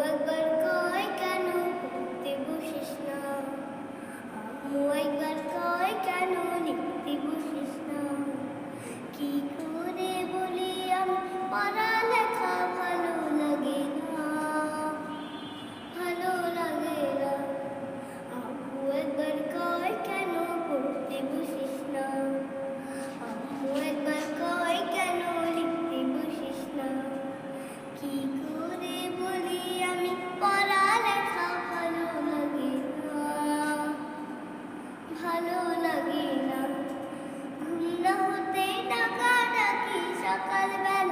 একবার কয় কেন পড়তে বসিস না, আম্মু একবার কয় কেন লিখতে বসিস না। কি করে বলি আমি পড়ালেখা ভালো লাগে না, ভালো লাগে না। আম্মু একবার কয় কেন পড়তে বসিস না, আম্মু একবার কয় কেন লিখতে বসিস না। কি করে বলি আমি পড়ালেখা ভালো লাগে না, ভালো লাগে না। ঘুম না হতে ডাকাডাকি সকালবেলা